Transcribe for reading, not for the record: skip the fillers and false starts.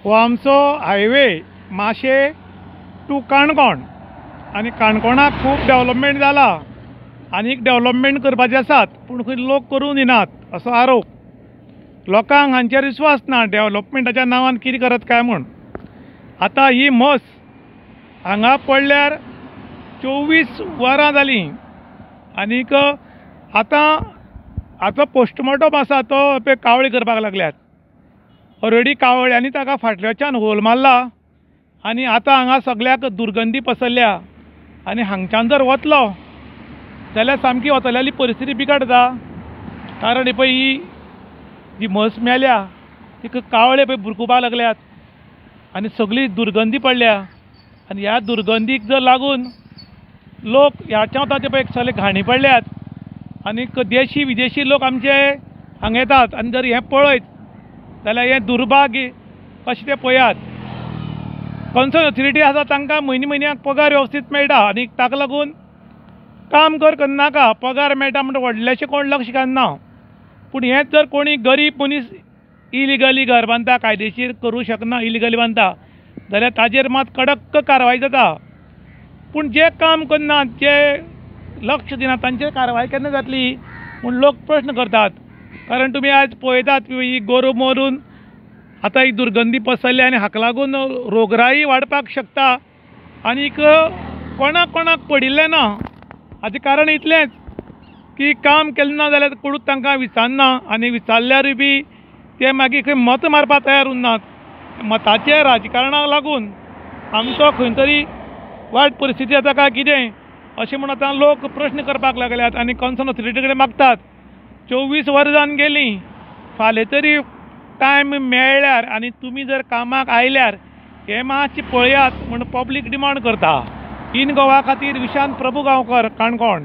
हो आमचो हायवे माशे टू काणकोण आनी काणकोणाक खूब डेव्हलपमेंट जाला आनीक डेव्हलपमेंट करपाचे आसात पूण खंय लोक करूं दिनात असो आरोप लोकांक हांचेर विश्वास ना डेव्हलपमेंटाच्या नांवान कितें करत काय म्हूण। आतां ही म्हस हांगा पडल्यार 24 वरां जालीं आनीक आतां पोस्टमॉर्टम आसा तो कावळे करपाक लागल्यात। ऑलरेडी कावळ्यांनी ताका फाटल्याच्यान होल मारला आनी आतां हांगा सगळ्याक दुर्गंधी पसरल्या आनी हांगच्यान जर वतलो जाल्यार सामकी वतल्याली परिस्थिती बिकट जाता। कारण पळय ही जी म्हस मेल्या तिका कावळे पळय भुरकुपाक लागल्यात आनी सगळी दुर्गंधी पडल्या आनी ह्या दुर्गंधीक जर लागून लोक ह्याच्या वता पळय सगळे घाणी पडल्यात आनीक देशी विदेशी लोक आमचे हांगा येतात आनी जर हें पळयत जाल्यार हें दुर्भाग्य कशें तें पळयात। कन्सर्न ऑथॉरिटी आसा तांकां म्हयन्याक पगार वेवस्थीत मेळटा आनी ताका लागून काम करनाका पगार मेळटा म्हणटा व्हडलेशें कोण लक्ष घालना। पूण हेंच जर कोणी गरीब मनीस इलिगली घर बांदता कायदेशीर करूं शकना इलिगली बांदता जाल्यार ताजेर मात कडक कारवाय जाता। पूण जे काम करनात जे लक्ष दिनात तांचेर कारवाय केन्ना जातली म्हूण लोक प्रश्न करतात। कारण तुमी आज पळयतात ही गोरवां मरून आतां ही दुर्गंधी पसरल्या आनी हाका लागून रोगराई वाडपाक शकता आनीक कोणाक पडिल्लें ना। हाचें कारण इतलेंच की काम केलें ना जाल्यार कोणूच तांकां विचारना आनी विचारल्यारूय बी ते मागीर खंय मत मारपाक तयार उरनात। मताचे राजकारणाक लागून आमचो खंय तरी वायट परिस्थिती जाता काय कितें अशें म्हूण आतां लोक प्रश्न करपाक लागल्यात आनी कन्सर्न ऑथॉरिटी कडेन मागतात। 24 वरां जावन गेलीं फाल्यां तरी टायम मेळ्ळ्यार आनी तुमी जर कामाक आयल्यार हें मातशें पळयात म्हूण पब्लीक डिमांड करता। इन गोवा खातीर विशांत प्रभुगांवकर काणकोण।